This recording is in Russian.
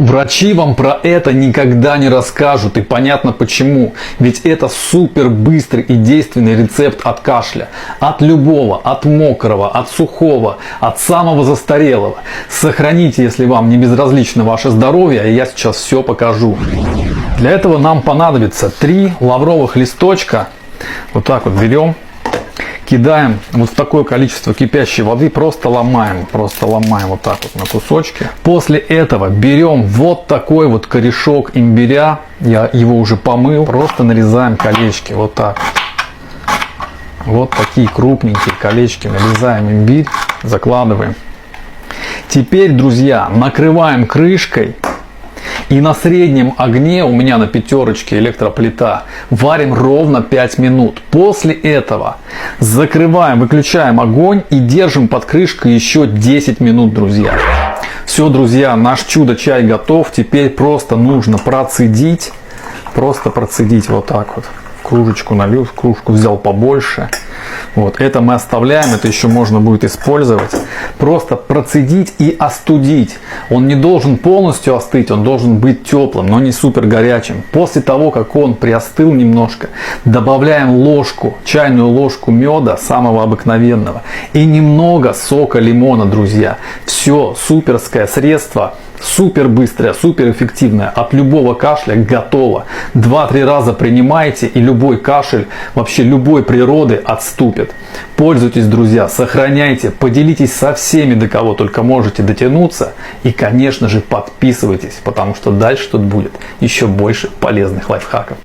Врачи вам про это никогда не расскажут, и понятно почему. Ведь это супер быстрый и действенный рецепт от кашля. От любого, от мокрого, от сухого, от самого застарелого. Сохраните, если вам не безразлично ваше здоровье, и я сейчас все покажу. Для этого нам понадобится 3 лавровых листочка. Вот так вот берем. Кидаем вот в такое количество кипящей воды, просто ломаем вот так вот на кусочки. После этого берем вот такой вот корешок имбиря, я его уже помыл, просто нарезаем колечки вот так. Вот такие крупненькие колечки нарезаем имбирь, закладываем. Теперь, друзья, накрываем крышкой. И на среднем огне, у меня на 5 электроплита, варим ровно 5 минут. После этого закрываем, выключаем огонь и держим под крышкой еще 10 минут, друзья. Все, друзья, наш чудо-чай готов. Теперь просто нужно процедить. Просто процедить вот так вот. В кружечку налил, в кружку взял побольше. Вот, это мы оставляем, это еще можно будет использовать. Просто процедить и остудить. Он не должен полностью остыть, он должен быть теплым, но не супер горячим. После того, как он приостыл немножко, добавляем ложку, чайную ложку меда, самого обыкновенного, и немного сока лимона, друзья. Все, суперское средство. Супер быстрое, супер эффективное, от любого кашля готово. 2-3 раза принимайте, и любой кашель, вообще любой природы отступит. Пользуйтесь, друзья, сохраняйте, поделитесь со всеми, до кого только можете дотянуться. И, конечно же, подписывайтесь, потому что дальше тут будет еще больше полезных лайфхаков.